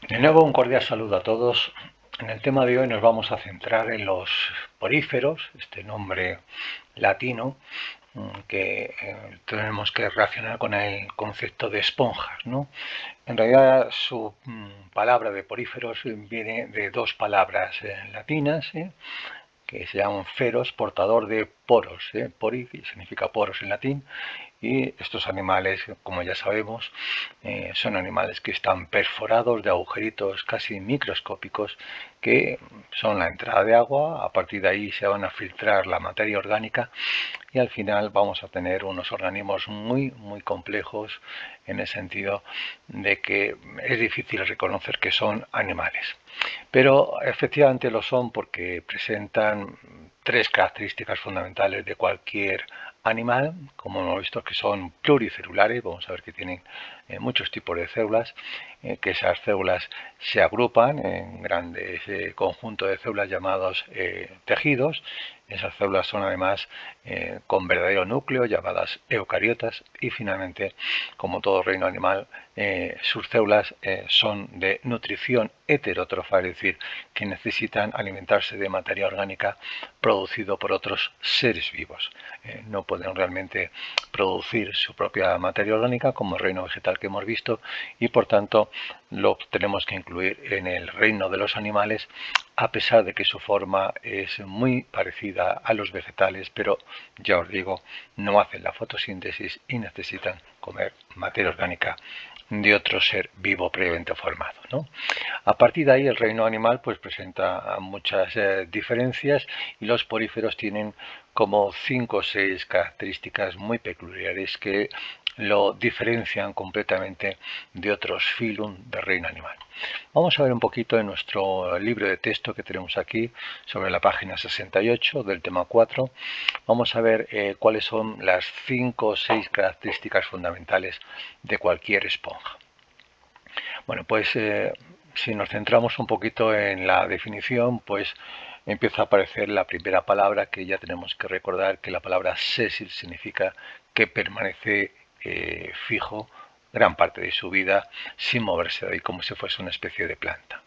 De nuevo, un cordial saludo a todos. En el tema de hoy nos vamos a centrar en los poríferos, este nombre latino que tenemos que relacionar con el concepto de esponjas, ¿no? En realidad su palabra de poríferos viene de dos palabras latinas, que se llaman feros, portador de poros, pori significa poros en latín, y estos animales, como ya sabemos, son animales que están perforados de agujeritos casi microscópicos que son la entrada de agua. A partir de ahí se van a filtrar la materia orgánica y al final vamos a tener unos organismos muy complejos, en el sentido de que es difícil reconocer que son animales. Pero efectivamente lo son porque presentan tres características fundamentales de cualquier animal, como hemos visto, que son pluricelulares. Vamos a ver que tienen muchos tipos de células, que esas células se agrupan en grandes conjuntos de células llamados tejidos. Esas células son además con verdadero núcleo, llamadas eucariotas, y finalmente, como todo reino animal, sus células son de nutrición heterótrofa, es decir, que necesitan alimentarse de materia orgánica producido por otros seres vivos. No pueden realmente producir su propia materia orgánica como el reino vegetal que hemos visto, y por tanto lo tenemos que incluir en el reino de los animales, a pesar de que su forma es muy parecida a los vegetales, pero ya os digo, no hacen la fotosíntesis y necesitan comer materia orgánica de otro ser vivo previamente formado, ¿no? A partir de ahí el reino animal pues presenta muchas diferencias, y los poríferos tienen como 5 o 6 características muy peculiares que lo diferencian completamente de otros filum del reino animal. Vamos a ver un poquito en nuestro libro de texto que tenemos aquí, sobre la página 68 del tema 4. Vamos a ver cuáles son las 5 o 6 características fundamentales de cualquier esponja. Bueno, pues si nos centramos un poquito en la definición, pues empieza a aparecer la primera palabra, que ya tenemos que recordar que la palabra sésil significa que permanece fijo gran parte de su vida sin moverse de ahí, como si fuese una especie de planta.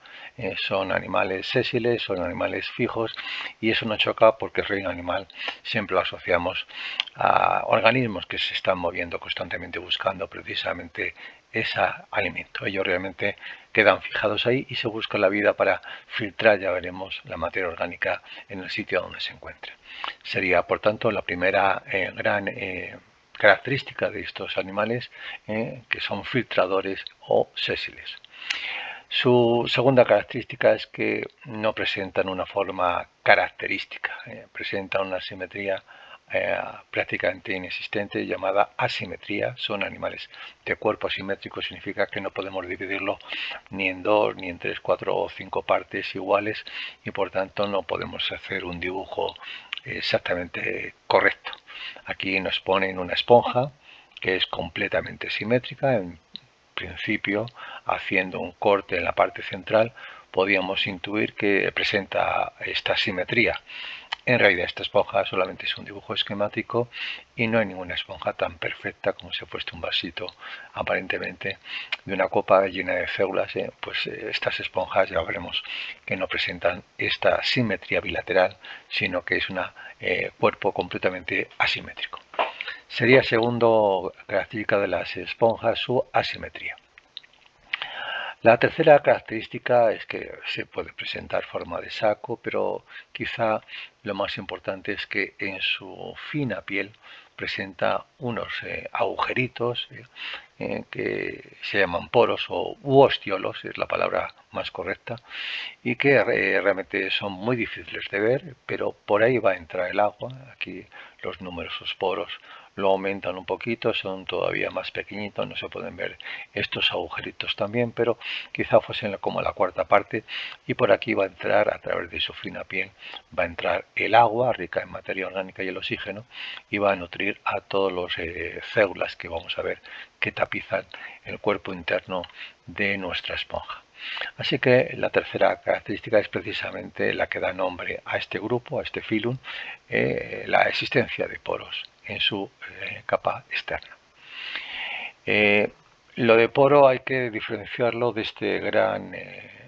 Son animales sésiles, son animales fijos, y eso nos choca porque el reino animal siempre lo asociamos a organismos que se están moviendo constantemente buscando precisamente ese alimento. Ellos realmente quedan fijados ahí y se busca la vida para filtrar, ya veremos, la materia orgánica en el sitio donde se encuentre. Sería, por tanto, la primera gran característica de estos animales, que son filtradores o sésiles. Su segunda característica es que no presentan una forma característica, presentan una simetría prácticamente inexistente, llamada asimetría. Son animales de cuerpo asimétrico, significa que no podemos dividirlo ni en dos, ni en tres, cuatro o cinco partes iguales, y por tanto no podemos hacer un dibujo exactamente correcto. Aquí nos ponen una esponja que es completamente simétrica. En principio, haciendo un corte en la parte central, podíamos intuir que presenta esta simetría. En realidad esta esponja solamente es un dibujo esquemático y no hay ninguna esponja tan perfecta como si fuese un vasito aparentemente de una copa llena de células. Pues estas esponjas ya veremos que no presentan esta simetría bilateral, sino que es un cuerpo completamente asimétrico. Sería segundo característica de las esponjas su asimetría. La tercera característica es que se puede presentar forma de saco, pero quizá lo más importante es que en su fina piel presenta unos agujeritos que se llaman poros o ostiolos, es la palabra más correcta, y que realmente son muy difíciles de ver, pero por ahí va a entrar el agua. Aquí los numerosos poros lo aumentan un poquito, son todavía más pequeñitos, no se pueden ver estos agujeritos también, pero quizá fuesen como la cuarta parte, y por aquí va a entrar, a través de su fina piel, va a entrar el agua rica en materia orgánica y el oxígeno, y va a nutrir a todos los células que vamos a ver que tapizan el cuerpo interno de nuestra esponja. Así que la tercera característica es precisamente la que da nombre a este grupo, a este filum, la existencia de poros en su capa externa. Lo de poro hay que diferenciarlo de este gran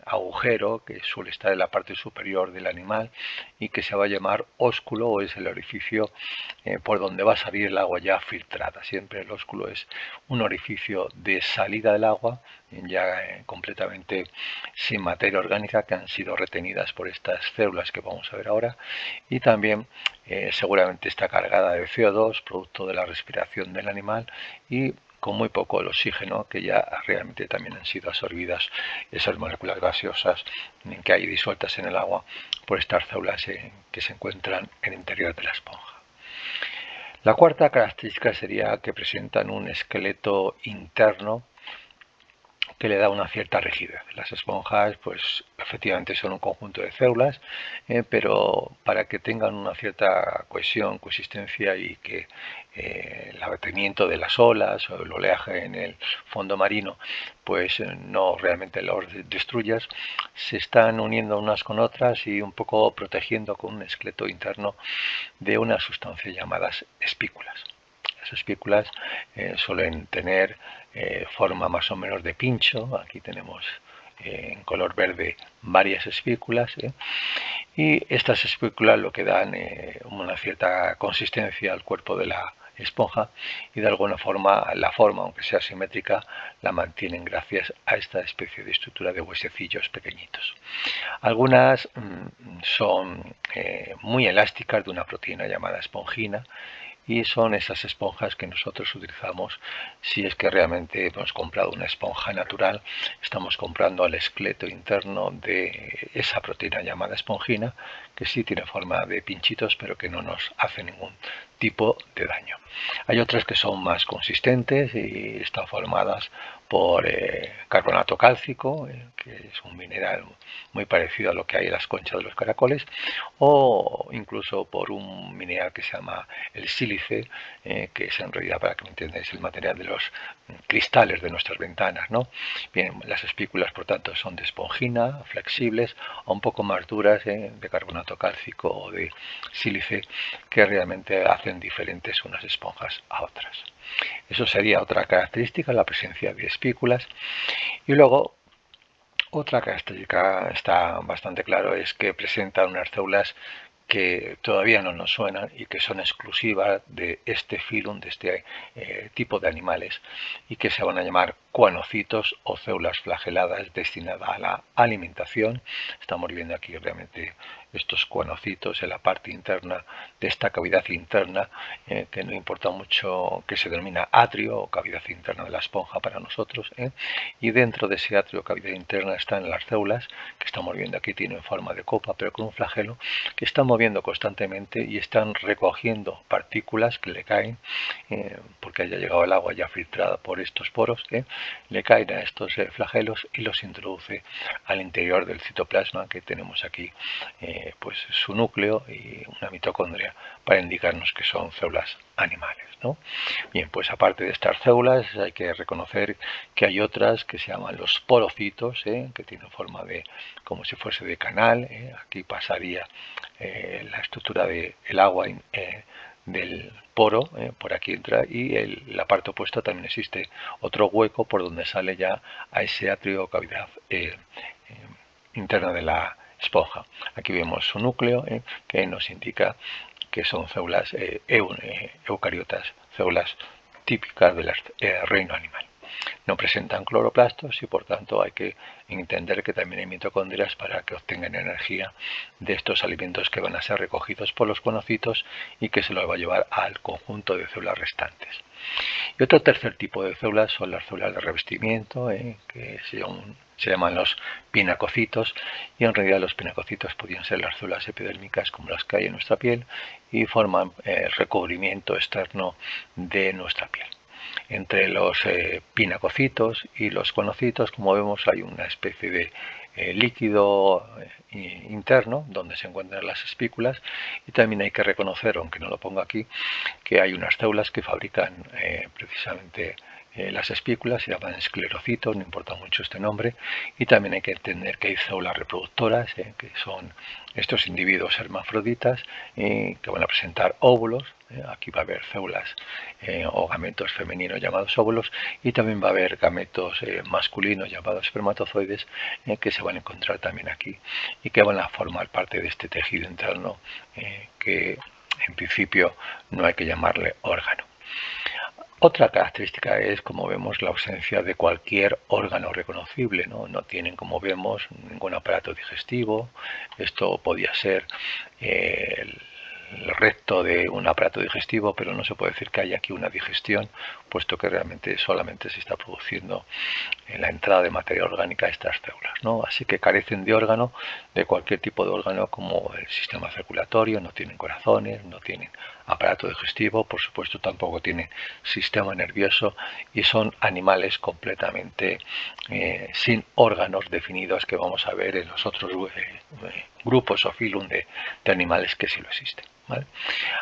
agujero que suele estar en la parte superior del animal y que se va a llamar ósculo, o es el orificio por donde va a salir el agua ya filtrada. Siempre el ósculo es un orificio de salida del agua ya completamente sin materia orgánica, que han sido retenidas por estas células que vamos a ver ahora, y también seguramente está cargada de CO2, producto de la respiración del animal, y con muy poco el oxígeno, que ya realmente también han sido absorbidas esas moléculas gaseosas que hay disueltas en el agua por estas células que se encuentran en el interior de la esponja. La cuarta característica sería que presentan un esqueleto interno que le da una cierta rigidez. Las esponjas, pues efectivamente son un conjunto de células, pero para que tengan una cierta cohesión, consistencia y que el abatimiento de las olas o el oleaje en el fondo marino, pues no realmente los destruyas, se están uniendo unas con otras y un poco protegiendo con un esqueleto interno de una sustancia llamadas espículas. Las espículas suelen tener forma más o menos de pincho. Aquí tenemos en color verde varias espículas, y estas espículas lo que dan una cierta consistencia al cuerpo de la esponja y de alguna forma la forma, aunque sea simétrica, la mantienen gracias a esta especie de estructura de huesecillos pequeñitos. Algunas son muy elásticas, de una proteína llamada esponjina, y son esas esponjas que nosotros utilizamos si es que realmente hemos comprado una esponja natural. Estamos comprando el esqueleto interno de esa proteína llamada esponjina, que sí tiene forma de pinchitos, pero que no nos hace ningún tipo de daño. Hay otras que son más consistentes y están formadas por carbonato cálcico, que es un mineral muy parecido a lo que hay en las conchas de los caracoles, o incluso por un mineral que se llama el sílice, que es en realidad, para que me entendáis, el material de los cristales de nuestras ventanas, ¿no? Bien, las espículas, por tanto, son de esponjina, flexibles, o un poco más duras, de carbonato cálcico o de sílice, que realmente hacen diferentes unas esponjas a otras. Eso sería otra característica, la presencia de espículas. Y luego, otra característica, está bastante claro, es que presentan unas células que todavía no nos suenan y que son exclusivas de este filum, de este tipo de animales, y que se van a llamar cuanocitos o células flageladas destinadas a la alimentación. Estamos viendo aquí realmente estos cuanocitos en la parte interna de esta cavidad interna, que no importa mucho, que se denomina atrio o cavidad interna de la esponja para nosotros, y dentro de ese atrio o cavidad interna están las células que estamos viendo aquí, tienen forma de copa pero con un flagelo, que están moviendo constantemente y están recogiendo partículas que le caen, porque haya llegado el agua ya filtrada por estos poros, le caen a estos flagelos y los introduce al interior del citoplasma, que tenemos aquí pues su núcleo y una mitocondria para indicarnos que son células animales, ¿no? Bien, pues aparte de estas células hay que reconocer que hay otras que se llaman los porocitos, que tienen forma de como si fuese de canal. Aquí pasaría la estructura del agua del poro, por aquí entra, y la parte opuesta también existe otro hueco por donde sale ya a ese atrio o cavidad interna de la esponja. Aquí vemos su núcleo, que nos indica que son células eucariotas, células típicas del reino animal. No presentan cloroplastos y por tanto hay que entender que también hay mitocondrias para que obtengan energía de estos alimentos que van a ser recogidos por los conocitos y que se los va a llevar al conjunto de células restantes. Y otro tercer tipo de células son las células de revestimiento, que se llaman los pinacocitos, y en realidad los pinacocitos podrían ser las células epidérmicas como las que hay en nuestra piel y forman recubrimiento externo de nuestra piel. Entre los pinacocitos y los conocitos, como vemos, hay una especie de líquido interno donde se encuentran las espículas, y también hay que reconocer, aunque no lo pongo aquí, que hay unas células que fabrican precisamente las espículas, se llaman esclerocitos, no importa mucho este nombre, y también hay que entender que hay células reproductoras, que son estos individuos hermafroditas que van a presentar óvulos. Aquí va a haber células o gametos femeninos llamados óvulos, y también va a haber gametos masculinos llamados espermatozoides que se van a encontrar también aquí y que van a formar parte de este tejido interno que en principio no hay que llamarle órgano. Otra característica es, como vemos, la ausencia de cualquier órgano reconocible, ¿no? No tienen, como vemos, ningún aparato digestivo. Esto podía ser el recto de un aparato digestivo, pero no se puede decir que haya aquí una digestión, puesto que realmente solamente se está produciendo la entrada de materia orgánica a estas células, ¿no? Así que carecen de órgano, de cualquier tipo de órgano, como el sistema circulatorio, no tienen corazones, no tienen aparato digestivo, por supuesto tampoco tienen sistema nervioso, y son animales completamente sin órganos definidos, que vamos a ver en los otros grupos o filum de animales que sí lo existen, ¿vale?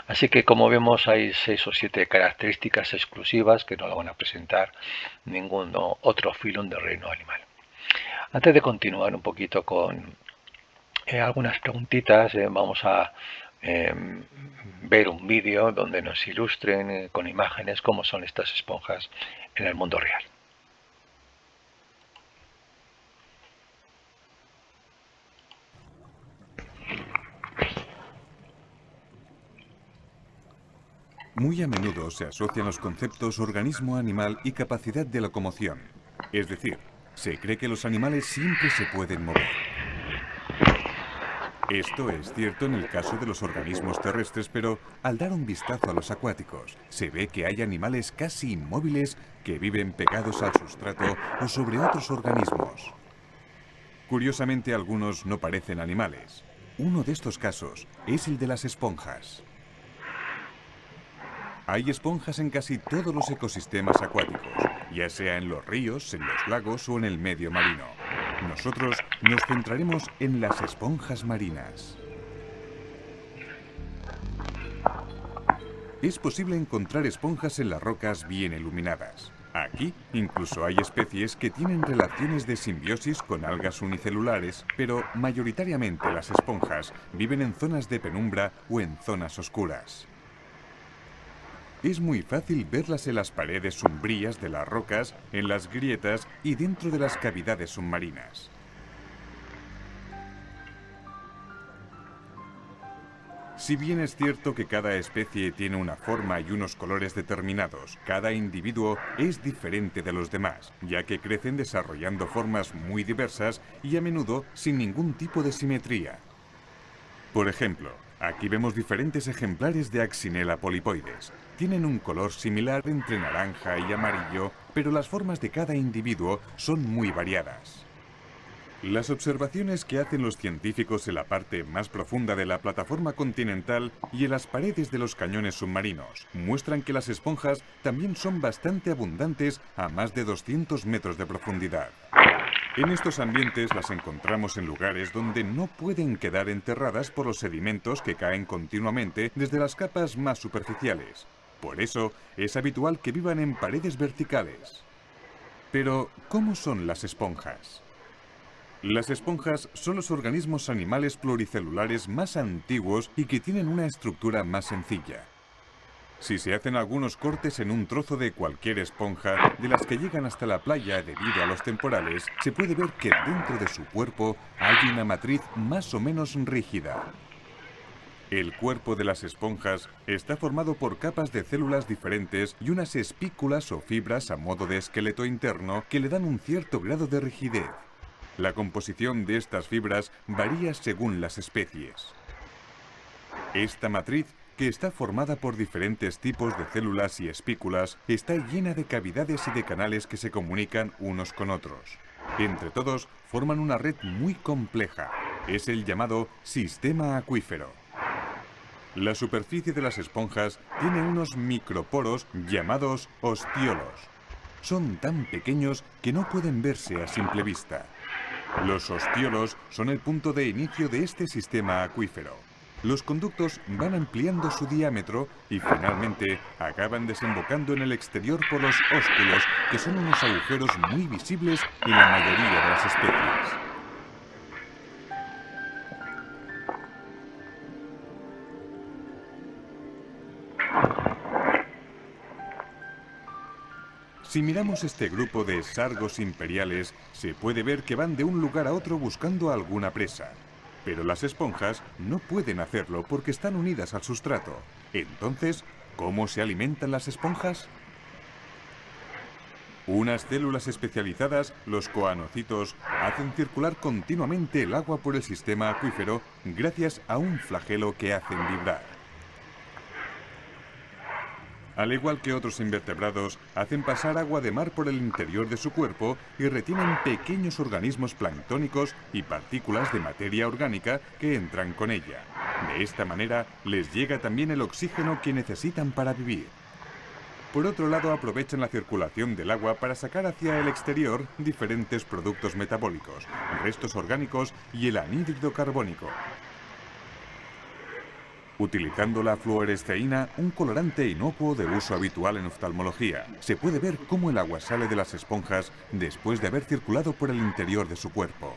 Así que, como vemos, hay 6 o 7 características exclusivas que no lo van a presentar ningún otro filum del reino animal. Antes de continuar un poquito con algunas preguntitas, vamos a ver un vídeo donde nos ilustren con imágenes cómo son estas esponjas en el mundo real. Muy a menudo se asocian los conceptos organismo animal y capacidad de locomoción. Es decir, se cree que los animales siempre se pueden mover. Esto es cierto en el caso de los organismos terrestres, pero al dar un vistazo a los acuáticos, se ve que hay animales casi inmóviles que viven pegados al sustrato o sobre otros organismos. Curiosamente, algunos no parecen animales. Uno de estos casos es el de las esponjas. Hay esponjas en casi todos los ecosistemas acuáticos, ya sea en los ríos, en los lagos o en el medio marino. Nosotros nos centraremos en las esponjas marinas. Es posible encontrar esponjas en las rocas bien iluminadas. Aquí incluso hay especies que tienen relaciones de simbiosis con algas unicelulares, pero mayoritariamente las esponjas viven en zonas de penumbra o en zonas oscuras. Es muy fácil verlas en las paredes umbrías de las rocas, en las grietas y dentro de las cavidades submarinas. Si bien es cierto que cada especie tiene una forma y unos colores determinados, cada individuo es diferente de los demás, ya que crecen desarrollando formas muy diversas y a menudo sin ningún tipo de simetría. Por ejemplo, aquí vemos diferentes ejemplares de Axinella polypoides. Tienen un color similar entre naranja y amarillo, pero las formas de cada individuo son muy variadas. Las observaciones que hacen los científicos en la parte más profunda de la plataforma continental y en las paredes de los cañones submarinos muestran que las esponjas también son bastante abundantes a más de 200 metros de profundidad. En estos ambientes las encontramos en lugares donde no pueden quedar enterradas por los sedimentos que caen continuamente desde las capas más superficiales. Por eso es habitual que vivan en paredes verticales. Pero, ¿cómo son las esponjas? Las esponjas son los organismos animales pluricelulares más antiguos y que tienen una estructura más sencilla. Si se hacen algunos cortes en un trozo de cualquier esponja, de las que llegan hasta la playa debido a los temporales, se puede ver que dentro de su cuerpo hay una matriz más o menos rígida. El cuerpo de las esponjas está formado por capas de células diferentes y unas espículas o fibras a modo de esqueleto interno que le dan un cierto grado de rigidez. La composición de estas fibras varía según las especies. Esta matriz, que está formada por diferentes tipos de células y espículas, está llena de cavidades y de canales que se comunican unos con otros. Entre todos, forman una red muy compleja. Es el llamado sistema acuífero. La superficie de las esponjas tiene unos microporos llamados ostiolos. Son tan pequeños que no pueden verse a simple vista. Los ostiolos son el punto de inicio de este sistema acuífero. Los conductos van ampliando su diámetro y finalmente acaban desembocando en el exterior por los ósculos, que son unos agujeros muy visibles en la mayoría de las especies. Si miramos este grupo de sargos imperiales, se puede ver que van de un lugar a otro buscando alguna presa. Pero las esponjas no pueden hacerlo porque están unidas al sustrato. Entonces, ¿cómo se alimentan las esponjas? Unas células especializadas, los coanocitos, hacen circular continuamente el agua por el sistema acuífero gracias a un flagelo que hacen vibrar. Al igual que otros invertebrados, hacen pasar agua de mar por el interior de su cuerpo y retienen pequeños organismos planctónicos y partículas de materia orgánica que entran con ella. De esta manera, les llega también el oxígeno que necesitan para vivir. Por otro lado, aprovechan la circulación del agua para sacar hacia el exterior diferentes productos metabólicos, restos orgánicos y el anhídrido carbónico. Utilizando la fluoresceína, un colorante inocuo de uso habitual en oftalmología, se puede ver cómo el agua sale de las esponjas después de haber circulado por el interior de su cuerpo.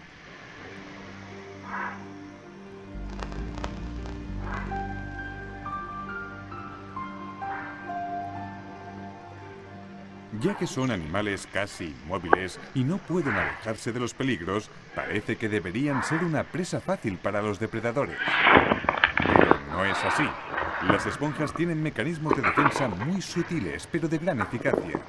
Ya que son animales casi inmóviles y no pueden alejarse de los peligros, parece que deberían ser una presa fácil para los depredadores. Pero no es así. Las esponjas tienen mecanismos de defensa muy sutiles, pero de gran eficacia.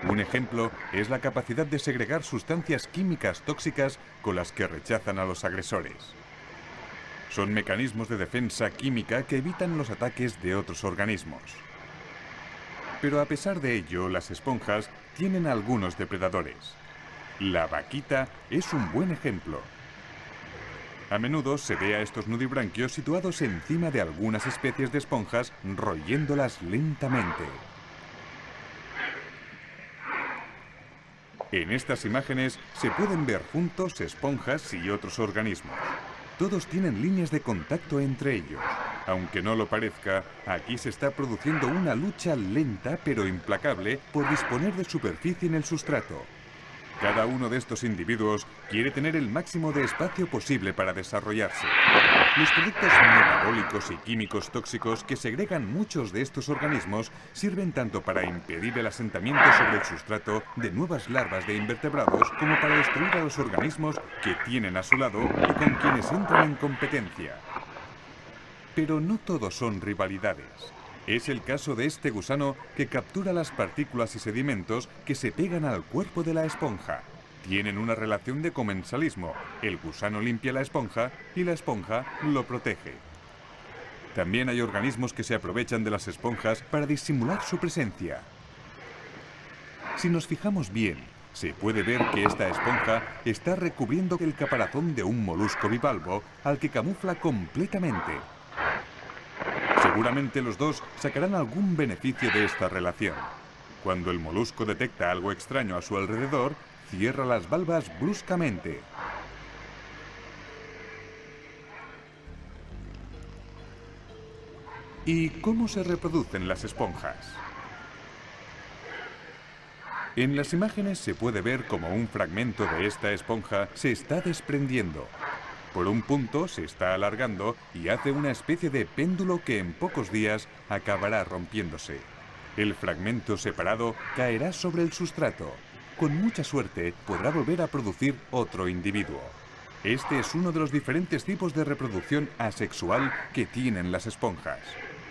Un ejemplo es la capacidad de segregar sustancias químicas tóxicas con las que rechazan a los agresores. Son mecanismos de defensa química que evitan los ataques de otros organismos. Pero a pesar de ello, las esponjas tienen algunos depredadores. La vaquita es un buen ejemplo. A menudo se ve a estos nudibranquios situados encima de algunas especies de esponjas, royéndolas lentamente. En estas imágenes se pueden ver juntos esponjas y otros organismos. Todos tienen líneas de contacto entre ellos. Aunque no lo parezca, aquí se está produciendo una lucha lenta pero implacable por disponer de superficie en el sustrato. Cada uno de estos individuos quiere tener el máximo de espacio posible para desarrollarse. Los productos metabólicos y químicos tóxicos que segregan muchos de estos organismos sirven tanto para impedir el asentamiento sobre el sustrato de nuevas larvas de invertebrados como para destruir a los organismos que tienen a su lado y con quienes entran en competencia. Pero no todos son rivalidades. Es el caso de este gusano que captura las partículas y sedimentos que se pegan al cuerpo de la esponja. Tienen una relación de comensalismo. El gusano limpia la esponja y la esponja lo protege. También hay organismos que se aprovechan de las esponjas para disimular su presencia. Si nos fijamos bien, se puede ver que esta esponja está recubriendo el caparazón de un molusco bivalvo al que camufla completamente. Seguramente los dos sacarán algún beneficio de esta relación. Cuando el molusco detecta algo extraño a su alrededor, cierra las valvas bruscamente. ¿Y cómo se reproducen las esponjas? En las imágenes se puede ver cómo un fragmento de esta esponja se está desprendiendo. Por un punto se está alargando y hace una especie de péndulo que en pocos días acabará rompiéndose. El fragmento separado caerá sobre el sustrato. Con mucha suerte podrá volver a producir otro individuo. Este es uno de los diferentes tipos de reproducción asexual que tienen las esponjas.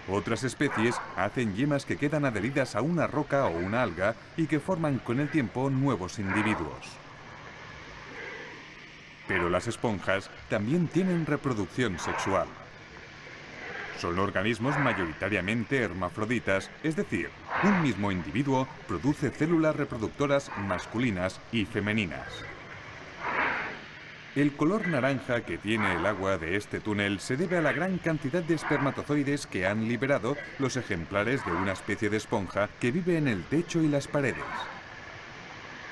Otras especies hacen yemas que quedan adheridas a una roca o una alga y que forman con el tiempo nuevos individuos. Pero las esponjas también tienen reproducción sexual. Son organismos mayoritariamente hermafroditas, es decir, un mismo individuo produce células reproductoras masculinas y femeninas. El color naranja que tiene el agua de este túnel se debe a la gran cantidad de espermatozoides que han liberado los ejemplares de una especie de esponja que vive en el techo y las paredes.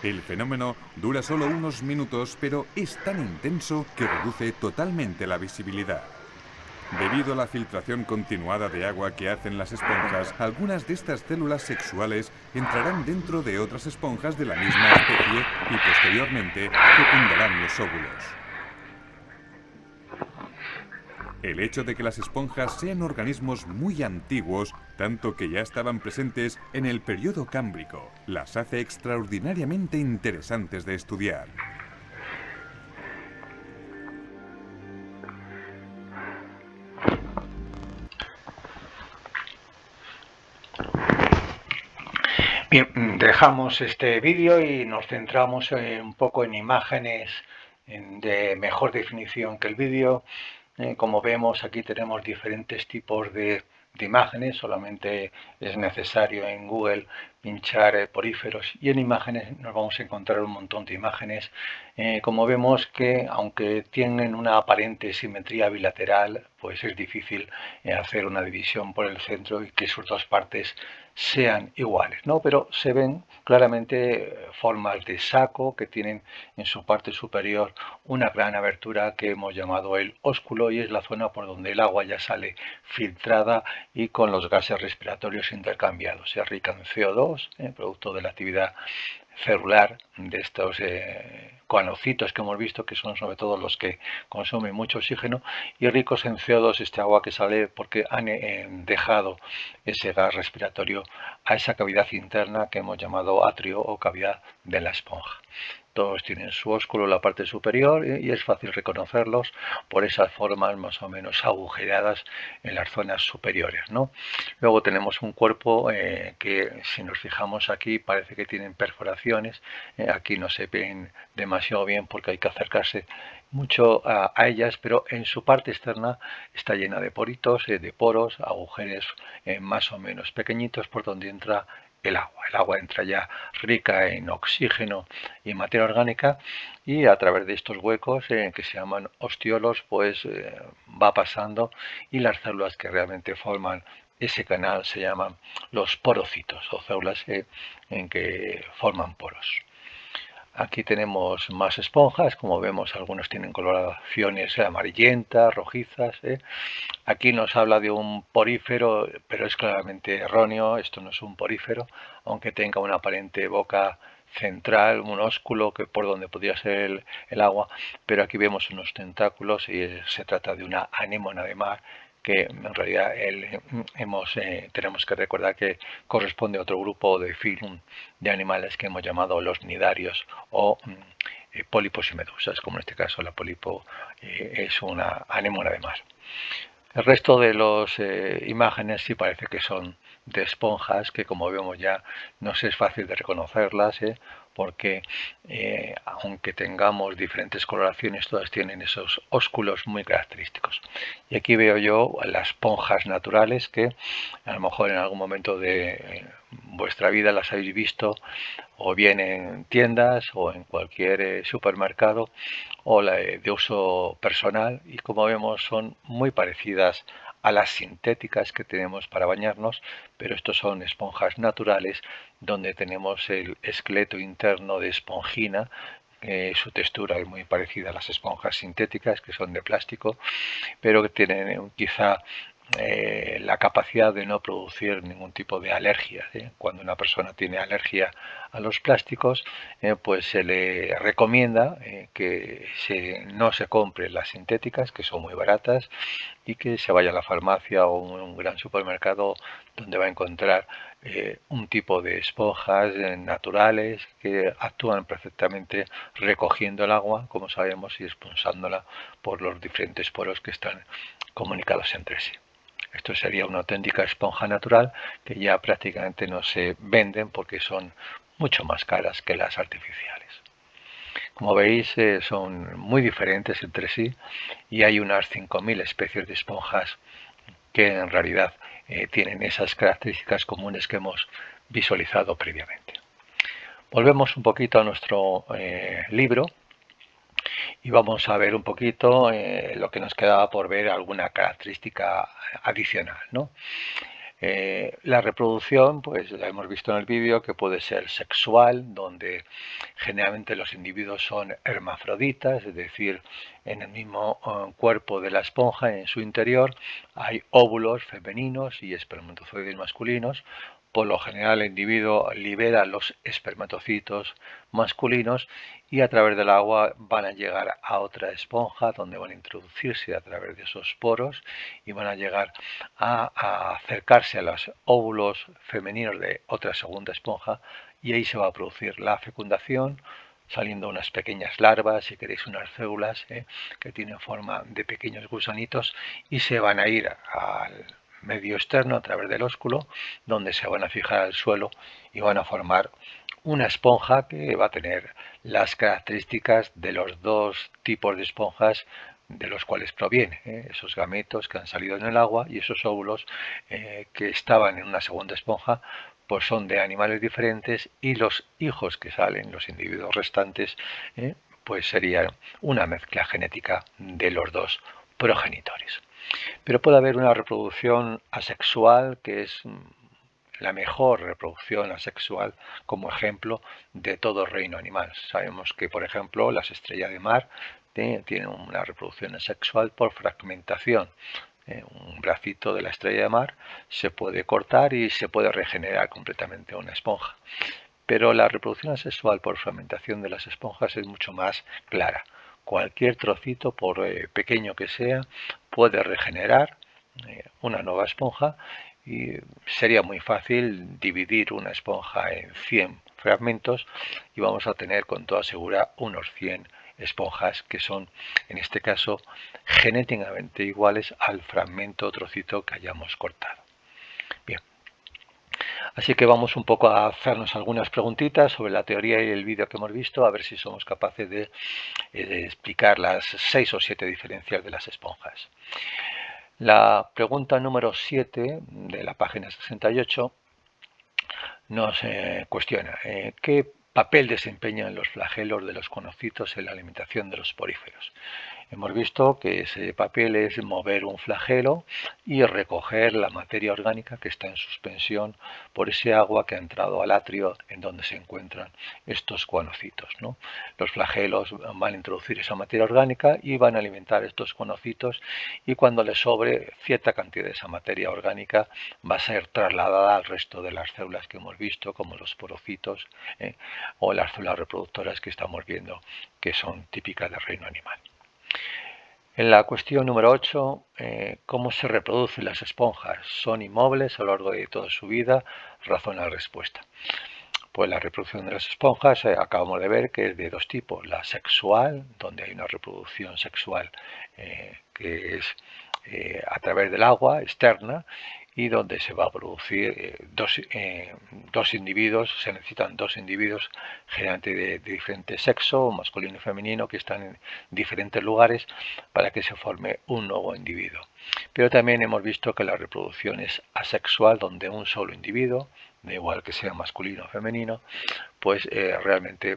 El fenómeno dura solo unos minutos, pero es tan intenso que reduce totalmente la visibilidad. Debido a la filtración continuada de agua que hacen las esponjas, algunas de estas células sexuales entrarán dentro de otras esponjas de la misma especie y posteriormente fecundarán los óvulos. El hecho de que las esponjas sean organismos muy antiguos, tanto que ya estaban presentes en el periodo cámbrico, las hace extraordinariamente interesantes de estudiar. Bien, dejamos este vídeo y nos centramos un poco en imágenes de mejor definición que el vídeo. Como vemos, aquí tenemos diferentes tipos de imágenes. Solamente es necesario en Google pinchar poríferos y en imágenes nos vamos a encontrar un montón de imágenes. Como vemos que aunque tienen una aparente simetría bilateral, pues es difícil hacer una división por el centro y que sus dos partes sean iguales, ¿no? Pero se ven claramente formas de saco que tienen en su parte superior una gran abertura que hemos llamado el ósculo, y es la zona por donde el agua ya sale filtrada y con los gases respiratorios intercambiados. Se rica en CO2, producto de la actividad celular de estos coanocitos que hemos visto, que son sobre todo los que consumen mucho oxígeno, y ricos en CO2, este agua que sale porque han dejado ese gas respiratorio a esa cavidad interna que hemos llamado atrio o cavidad de la esponja. Todos tienen su ósculo en la parte superior y es fácil reconocerlos por esas formas más o menos agujeradas en las zonas superiores, ¿no? Luego tenemos un cuerpo que, si nos fijamos aquí, parece que tienen perforaciones. Aquí no se ven demasiado bien porque hay que acercarse mucho a ellas, pero en su parte externa está llena de poritos, de poros, agujeros más o menos pequeñitos por donde entra el agua. El agua entra ya rica en oxígeno y materia orgánica, y a través de estos huecos que se llaman ostiolos, pues va pasando, y las células que realmente forman ese canal se llaman los porocitos o células en que forman poros. Aquí tenemos más esponjas, como vemos algunos tienen coloraciones amarillentas, rojizas. Aquí nos habla de un porífero, pero es claramente erróneo. Esto no es un porífero, aunque tenga una aparente boca central, un ósculo que por donde podría ser el agua, pero aquí vemos unos tentáculos y se trata de una anémona de mar, que en realidad tenemos que recordar que corresponde a otro grupo de animales que hemos llamado los nidarios o pólipos y medusas, como en este caso la pólipo es una anémona de mar. El resto de las imágenes sí parece que son de esponjas, que como vemos ya nos es fácil de reconocerlas, porque aunque tengamos diferentes coloraciones, todas tienen esos ósculos muy característicos. Y aquí veo yo las esponjas naturales, que a lo mejor en algún momento de vuestra vida las habéis visto, o bien en tiendas o en cualquier supermercado, o de uso personal, y como vemos son muy parecidas a las sintéticas que tenemos para bañarnos, pero estos son esponjas naturales donde tenemos el esqueleto interno de esponjina. Su textura es muy parecida a las esponjas sintéticas, que son de plástico, pero que tienen quizá la capacidad de no producir ningún tipo de alergia. Cuando una persona tiene alergia a los plásticos, pues se le recomienda que no se compre las sintéticas, que son muy baratas, y que se vaya a la farmacia o un gran supermercado donde va a encontrar un tipo de esponjas naturales que actúan perfectamente recogiendo el agua, como sabemos, y expulsándola por los diferentes poros que están comunicados entre sí. Esto sería una auténtica esponja natural, que ya prácticamente no se venden porque son mucho más caras que las artificiales. Como veis, son muy diferentes entre sí, y hay unas 5.000 especies de esponjas que en realidad tienen esas características comunes que hemos visualizado previamente. Volvemos un poquito a nuestro libro y vamos a ver un poquito lo que nos quedaba por ver, alguna característica adicional, ¿no? La reproducción, pues la hemos visto en el vídeo, que puede ser sexual, donde generalmente los individuos son hermafroditas, es decir, en el mismo cuerpo de la esponja, en su interior, hay óvulos femeninos y espermatozoides masculinos. Por lo general el individuo libera los espermatocitos masculinos y a través del agua van a llegar a otra esponja donde van a introducirse a través de esos poros y van a llegar a acercarse a los óvulos femeninos de otra segunda esponja y ahí se va a producir la fecundación, saliendo unas pequeñas larvas, si queréis unas células que tienen forma de pequeños gusanitos y se van a ir al medio externo a través del ósculo, donde se van a fijar al suelo y van a formar una esponja que va a tener las características de los dos tipos de esponjas de los cuales proviene, esos gametos que han salido en el agua y esos óvulos que estaban en una segunda esponja, pues son de animales diferentes y los hijos que salen, los individuos restantes, pues serían una mezcla genética de los dos progenitores. Pero puede haber una reproducción asexual que es la mejor reproducción asexual como ejemplo de todo reino animal. Sabemos que, por ejemplo, las estrellas de mar tienen una reproducción asexual por fragmentación. Un bracito de la estrella de mar se puede cortar y se puede regenerar completamente una esponja. Pero la reproducción asexual por fragmentación de las esponjas es mucho más clara. Cualquier trocito, por pequeño que sea, puede regenerar una nueva esponja y sería muy fácil dividir una esponja en 100 fragmentos y vamos a tener con toda seguridad unos 100 esponjas que son, en este caso, genéticamente iguales al fragmento o trocito que hayamos cortado. Bien. Así que vamos un poco a hacernos algunas preguntitas sobre la teoría y el vídeo que hemos visto, a ver si somos capaces de explicar las 6 o 7 diferencias de las esponjas. La pregunta número 7 de la página 68 nos cuestiona ¿qué papel desempeñan los flagelos de los conocitos en la alimentación de los poríferos? Hemos visto que ese papel es mover un flagelo y recoger la materia orgánica que está en suspensión por ese agua que ha entrado al atrio en donde se encuentran estos conocitos, ¿no? Los flagelos van a introducir esa materia orgánica y van a alimentar estos conocitos y cuando les sobre cierta cantidad de esa materia orgánica va a ser trasladada al resto de las células que hemos visto, como los porocitos o las células reproductoras que estamos viendo que son típicas del reino animal. En la cuestión número 8, ¿cómo se reproducen las esponjas? ¿Son inmóviles a lo largo de toda su vida? Razona la respuesta. Pues la reproducción de las esponjas acabamos de ver que es de dos tipos. La sexual, donde hay una reproducción sexual que es a través del agua externa y donde se va a producir dos individuos, se necesitan dos individuos generalmente de diferente sexo, masculino y femenino, que están en diferentes lugares para que se forme un nuevo individuo. Pero también hemos visto que la reproducción es asexual, donde un solo individuo, da igual que sea masculino o femenino, pues realmente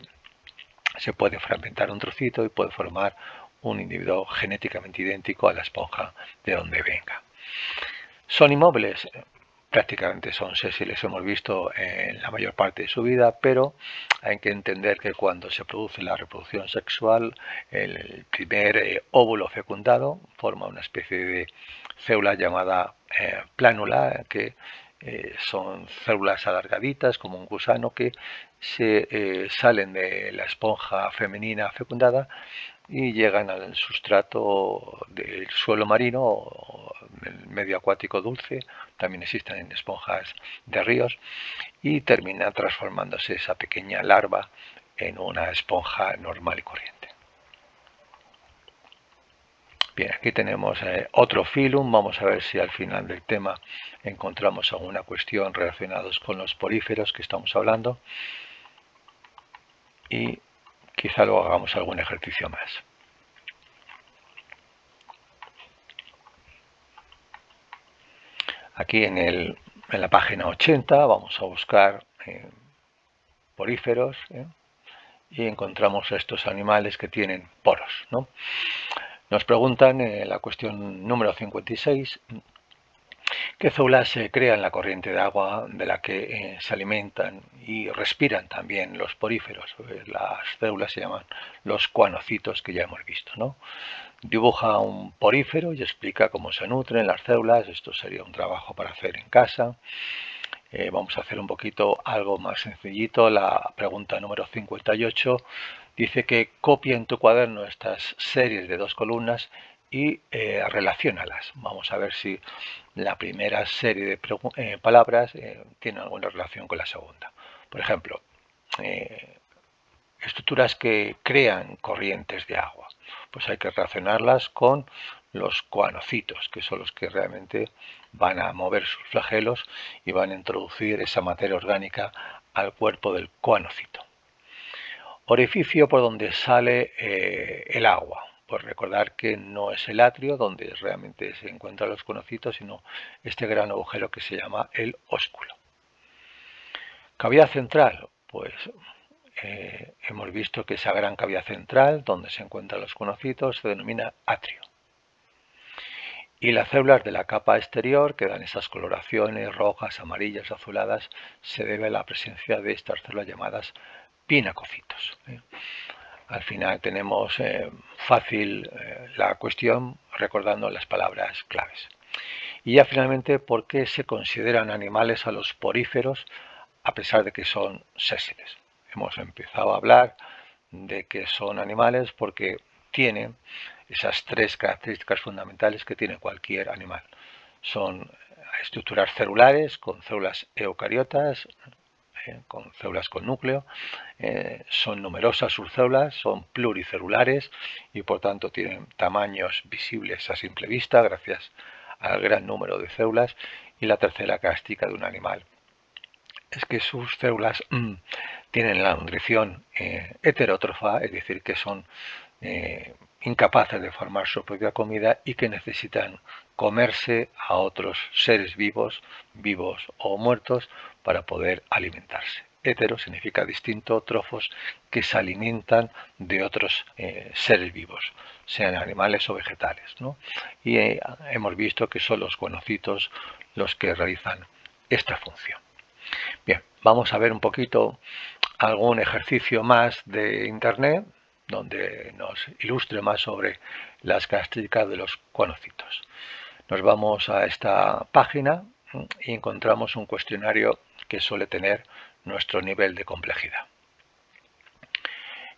se puede fragmentar un trocito y puede formar un individuo genéticamente idéntico a la esponja de donde venga. ¿Son inmóviles? Prácticamente son sésiles, hemos visto en la mayor parte de su vida, pero hay que entender que cuando se produce la reproducción sexual, el primer óvulo fecundado forma una especie de célula llamada plánula, que son células alargaditas como un gusano que se salen de la esponja femenina fecundada y llegan al sustrato del suelo marino o del medio acuático dulce, también existen en esponjas de ríos, y termina transformándose esa pequeña larva en una esponja normal y corriente. Bien, aquí tenemos otro filum, vamos a ver si al final del tema encontramos alguna cuestión relacionada con los poríferos que estamos hablando y quizá luego hagamos algún ejercicio más. Aquí en la página 80 vamos a buscar poríferos y encontramos estos animales que tienen poros, ¿no? Nos preguntan en la cuestión número 56 ¿Qué células se crean en la corriente de agua de la que se alimentan y respiran también los poríferos? Las células se llaman los cuanocitos, que ya hemos visto, ¿no? Dibuja un porífero y explica cómo se nutren las células. Esto sería un trabajo para hacer en casa. Vamos a hacer un poquito algo más sencillito. La pregunta número 58 dice que copia en tu cuaderno estas series de 2 columnas y relaciónalas. Vamos a ver si la primera serie de palabras tiene alguna relación con la segunda. Por ejemplo, estructuras que crean corrientes de agua. Pues hay que relacionarlas con los coanocitos, que son los que realmente van a mover sus flagelos y van a introducir esa materia orgánica al cuerpo del coanocito. Orificio por donde sale el agua. Pues recordar que no es el atrio donde realmente se encuentran los coanocitos, sino este gran agujero que se llama el ósculo. Cavidad central, pues hemos visto que esa gran cavidad central donde se encuentran los coanocitos se denomina atrio. Y las células de la capa exterior, que dan esas coloraciones rojas, amarillas, azuladas, se debe a la presencia de estas células llamadas pinacocitos. Al final tenemos fácil la cuestión recordando las palabras claves. Y ya finalmente, ¿por qué se consideran animales a los poríferos a pesar de que son sésiles? Hemos empezado a hablar de que son animales porque tienen esas 3 características fundamentales que tiene cualquier animal. Son estructuras celulares con células eucariotas, con células con núcleo, son numerosas sus células, son pluricelulares y por tanto tienen tamaños visibles a simple vista gracias al gran número de células. Y la tercera característica de un animal es que sus células tienen la nutrición heterótrofa, es decir, que son incapaces de formar su propia comida y que necesitan comerse a otros seres vivos, vivos o muertos, para poder alimentarse. Hetero significa distinto, trofos, que se alimentan de otros seres vivos, sean animales o vegetales, ¿no? Y hemos visto que son los coanocitos los que realizan esta función. Bien, vamos a ver un poquito algún ejercicio más de internet donde nos ilustre más sobre las características de los coanocitos. Nos vamos a esta página y encontramos un cuestionario que suele tener nuestro nivel de complejidad.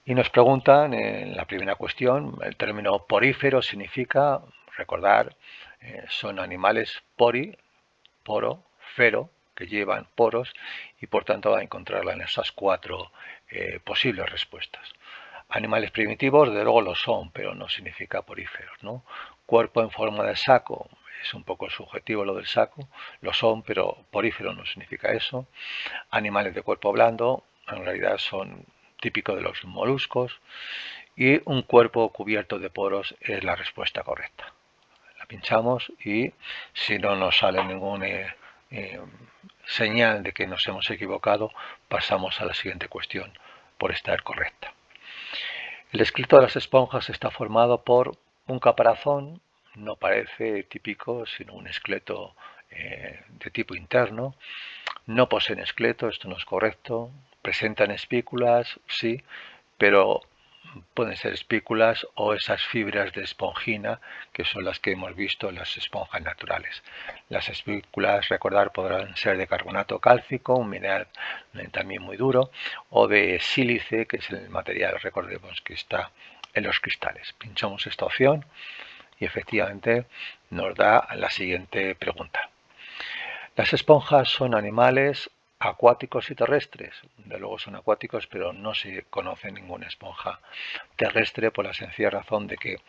Y nos preguntan en la primera cuestión, el término porífero significa, recordar, son animales poro, fero, que llevan poros y por tanto va a encontrarla en esas 4 posibles respuestas. Animales primitivos, de luego lo son, pero no significa poríferos, ¿no? Cuerpo en forma de saco, es un poco subjetivo lo del saco, lo son, pero porífero no significa eso. Animales de cuerpo blando, en realidad son típicos de los moluscos. Y un cuerpo cubierto de poros es la respuesta correcta. La pinchamos y si no nos sale ningún señal de que nos hemos equivocado, pasamos a la siguiente cuestión por estar correcta. El esqueleto de las esponjas está formado por un caparazón, no parece típico, sino un esqueleto de tipo interno. No poseen esqueleto, esto no es correcto. Presentan espículas, sí, pero pueden ser espículas o esas fibras de esponjina que son las que hemos visto en las esponjas naturales. Las espículas, recordar, podrán ser de carbonato cálcico, un mineral también muy duro, o de sílice, que es el material, recordemos, que está en los cristales. Pinchamos esta opción y efectivamente nos da la siguiente pregunta. Las esponjas son animales acuáticos y terrestres. De luego son acuáticos, pero no se conoce ninguna esponja terrestre por la sencilla razón de que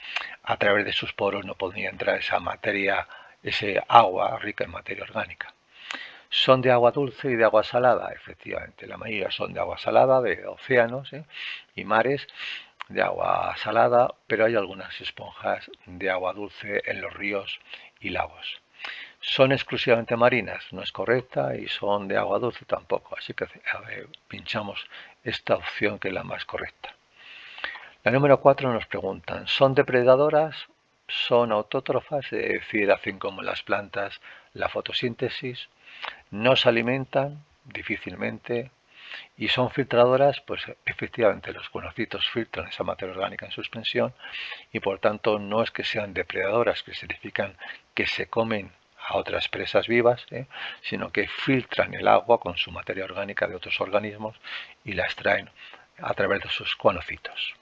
a través de sus poros no podría entrar esa materia, ese agua rica en materia orgánica. ¿Son de agua dulce y de agua salada? Efectivamente, la mayoría son de agua salada, de océanos y mares, de agua salada, pero hay algunas esponjas de agua dulce en los ríos y lagos. ¿Son exclusivamente marinas? No es correcta, y son de agua dulce tampoco, así que pinchamos esta opción que es la más correcta. La número 4 nos preguntan, ¿son depredadoras son autótrofas, es decir, hacen como las plantas la fotosíntesis, no se alimentan difícilmente y son filtradoras, pues efectivamente los conocitos filtran esa materia orgánica en suspensión y por tanto no es que sean depredadoras, que significan que se comen a otras presas vivas, sino que filtran el agua con su materia orgánica de otros organismos y la extraen a través de sus conocitos.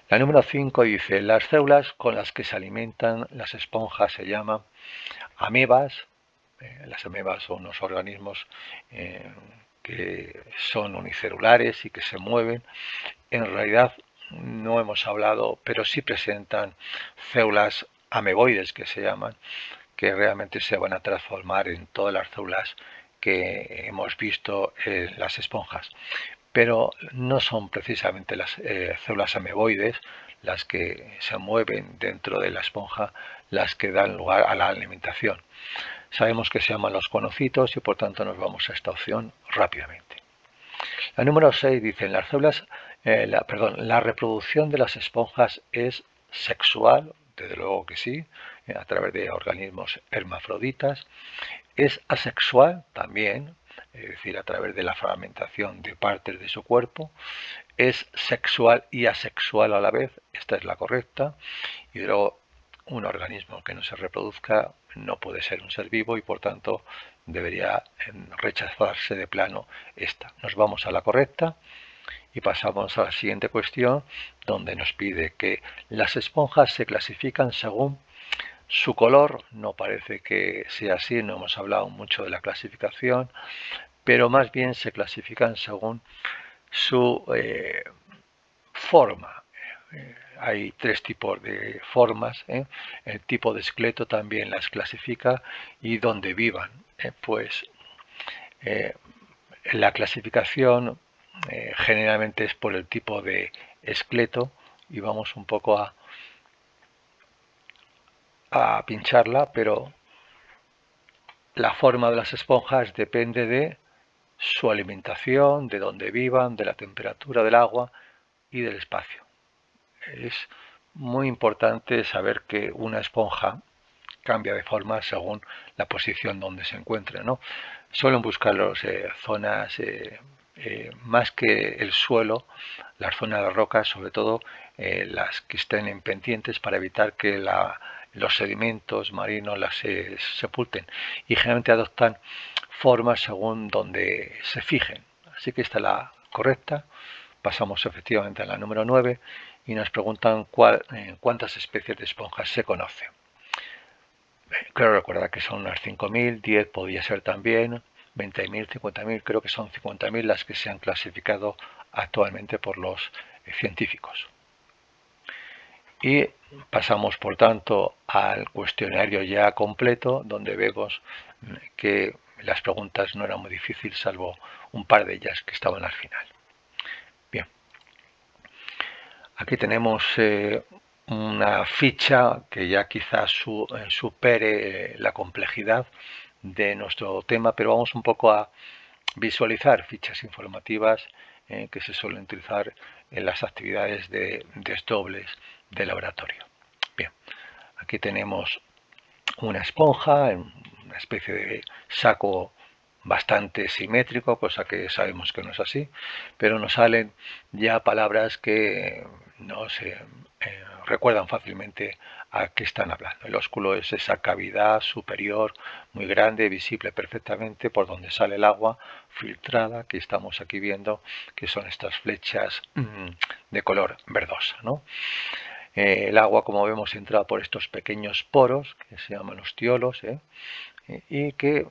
La número 5 dice, las células con las que se alimentan las esponjas se llaman amebas. Las amebas son unos organismos que son unicelulares y que se mueven. En realidad no hemos hablado, pero sí presentan células ameboides que se llaman, que realmente se van a transformar en todas las células que hemos visto en las esponjas. Pero no son precisamente las células ameboides las que se mueven dentro de la esponja las que dan lugar a la alimentación. Sabemos que se llaman los conocitos y por tanto nos vamos a esta opción rápidamente. La número 6 dice, las células, la reproducción de las esponjas es sexual, desde luego que sí, a través de organismos hermafroditas. Es asexual también, es decir, a través de la fragmentación de partes de su cuerpo. Es sexual y asexual a la vez, esta es la correcta. Y luego, un organismo que no se reproduzca no puede ser un ser vivo y por tanto debería rechazarse de plano esta. Nos vamos a la correcta y pasamos a la siguiente cuestión, donde nos pide que las esponjas se clasifican según su color. No parece que sea así, no hemos hablado mucho de la clasificación, pero más bien se clasifican según su forma. Hay tres tipos de formas, el tipo de esqueleto también las clasifica y donde vivan. Pues la clasificación generalmente es por el tipo de esqueleto y vamos un poco a pincharla, pero la forma de las esponjas depende de su alimentación, de dónde vivan, de la temperatura del agua y del espacio. Es muy importante saber que una esponja cambia de forma según la posición donde se encuentre, ¿no? Suelen buscar zonas más que el suelo, las zonas de rocas, sobre todo las que estén en pendientes para evitar que los sedimentos marinos las sepulten y generalmente adoptan formas según donde se fijen. Así que esta es la correcta. Pasamos efectivamente a la número 9 y nos preguntan cuántas especies de esponjas se conocen. Creo recordar que son unas 5.000, 10 podría ser también, 20.000, 50.000, creo que son 50.000 las que se han clasificado actualmente por los científicos. Y pasamos por tanto al cuestionario ya completo, donde vemos que las preguntas no eran muy difíciles, salvo un par de ellas que estaban al final. Bien, aquí tenemos una ficha que ya quizás supere la complejidad de nuestro tema, pero vamos un poco a visualizar fichas informativas que se suelen utilizar en las actividades de desdobles de laboratorio. Bien, aquí tenemos una esponja, una especie de saco bastante simétrico, cosa que sabemos que no es así, pero nos salen ya palabras que nos recuerdan fácilmente a qué están hablando. El ósculo es esa cavidad superior muy grande, visible perfectamente por donde sale el agua filtrada que estamos aquí viendo, que son estas flechas de color verdosa, ¿no? El agua, como vemos, entra por estos pequeños poros que se llaman ostiolos, y que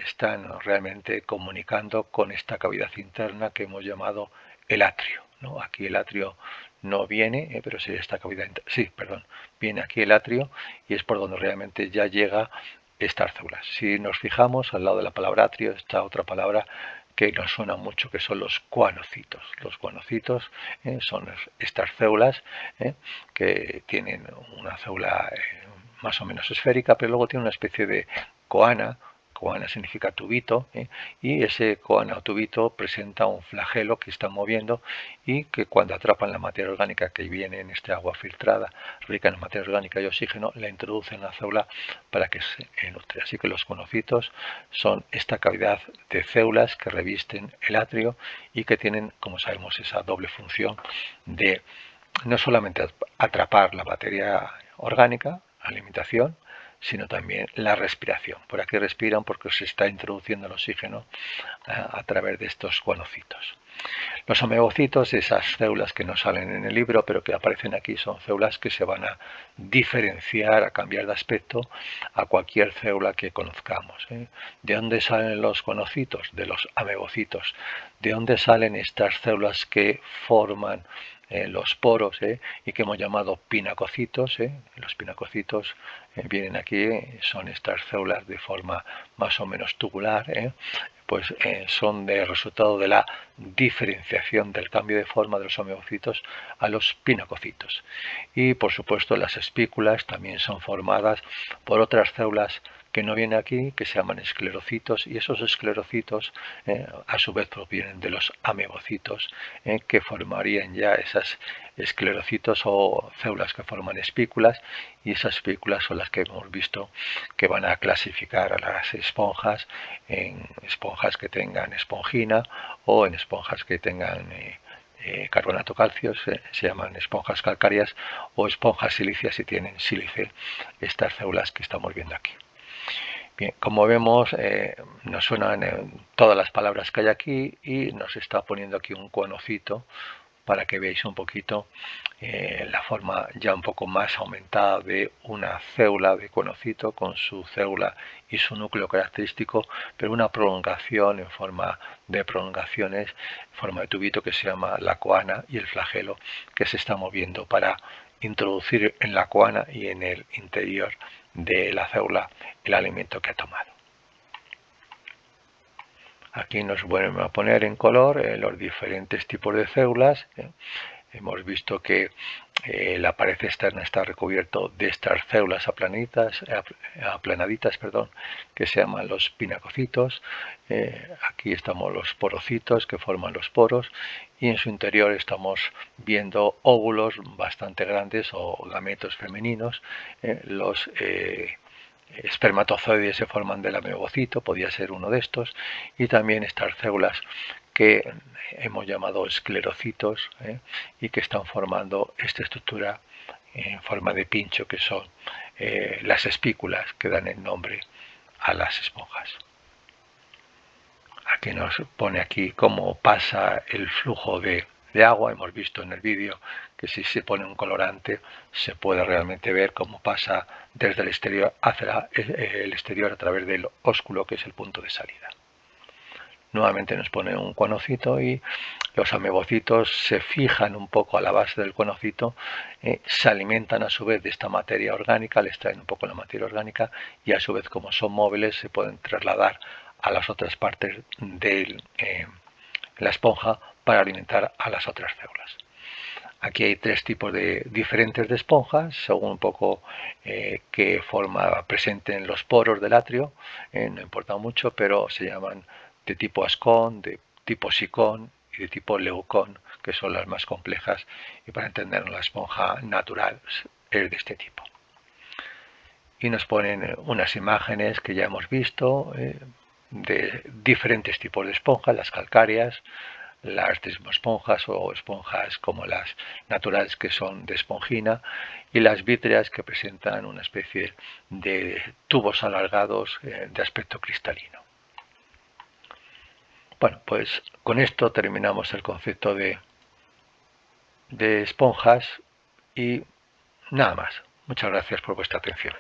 están realmente comunicando con esta cavidad interna que hemos llamado el atrio, ¿no? Aquí el atrio no viene, pero sí esta cavidad, viene aquí el atrio y es por donde realmente ya llega estas células. Si nos fijamos, al lado de la palabra atrio está otra palabra que nos suena mucho, que son los cuanocitos. Los cuanocitos son estas células que tienen una célula más o menos esférica, pero luego tiene una especie de coana, koana significa tubito, y ese koana o tubito presenta un flagelo que está moviendo y que cuando atrapan la materia orgánica que viene en este agua filtrada, rica en materia orgánica y oxígeno, la introducen en la célula para que se nutre. Así que los conocitos son esta cavidad de células que revisten el atrio y que tienen, como sabemos, esa doble función de no solamente atrapar la materia orgánica, alimentación, sino también la respiración. Por aquí respiran porque se está introduciendo el oxígeno a través de estos guanocitos. Los amebocitos, esas células que no salen en el libro pero que aparecen aquí, son células que se van a diferenciar, a cambiar de aspecto a cualquier célula que conozcamos. ¿De dónde salen los conocitos? De los amebocitos. ¿De dónde salen estas células que forman los poros y que hemos llamado pinacocitos? Los pinacocitos vienen aquí, son estas células de forma más o menos tubular, pues son de resultado de la diferenciación del cambio de forma de los amebocitos a los pinacocitos. Y por supuesto las espículas también son formadas por otras células que no vienen aquí, que se llaman esclerocitos, y esos esclerocitos a su vez provienen de los amebocitos, que formarían ya esas esclerocitos o células que forman espículas, y esas espículas son las que hemos visto que van a clasificar a las esponjas en esponjas que tengan espongina o en esponjas que tengan carbonato calcio, se llaman esponjas calcáreas, o esponjas silíceas si tienen sílice, estas células que estamos viendo aquí. Bien, como vemos, nos suenan todas las palabras que hay aquí y nos está poniendo aquí un conocito para que veáis un poquito la forma ya un poco más aumentada de una célula de conocito con su célula y su núcleo característico, pero una prolongación en forma de prolongaciones, en forma de tubito, que se llama la coana, y el flagelo que se está moviendo para introducir en la coana y en el interior de la célula el alimento que ha tomado. Aquí nos vuelven a poner en color los diferentes tipos de células. Hemos visto que la pared externa está recubierto de estas células aplanaditas, que se llaman los pinacocitos. Aquí estamos los porocitos que forman los poros, y en su interior estamos viendo óvulos bastante grandes o gametos femeninos. Los espermatozoides se forman del amebocito, podría ser uno de estos, y también estas células que hemos llamado esclerocitos y que están formando esta estructura en forma de pincho, que son las espículas que dan el nombre a las esponjas. Aquí nos pone aquí cómo pasa el flujo de agua. Hemos visto en el vídeo que si se pone un colorante se puede realmente ver cómo pasa desde el exterior hacia el exterior a través del ósculo, que es el punto de salida. Nuevamente nos pone un conocito y los amebocitos se fijan un poco a la base del conocito, se alimentan a su vez de esta materia orgánica, les traen un poco la materia orgánica, y a su vez, como son móviles, se pueden trasladar a las otras partes de la esponja para alimentar a las otras células. Aquí hay tres tipos diferentes de esponjas, según un poco qué forma presenten los poros del atrio, no importa mucho, pero se llaman de tipo ascón, de tipo sicón y de tipo leucón, que son las más complejas, y para entender la esponja natural es de este tipo. Y nos ponen unas imágenes que ya hemos visto de diferentes tipos de esponjas, las calcáreas, las desmosponjas o esponjas como las naturales, que son de esponjina, y las vítreas, que presentan una especie de tubos alargados de aspecto cristalino. Bueno, pues con esto terminamos el concepto de esponjas y nada más. Muchas gracias por vuestra atención.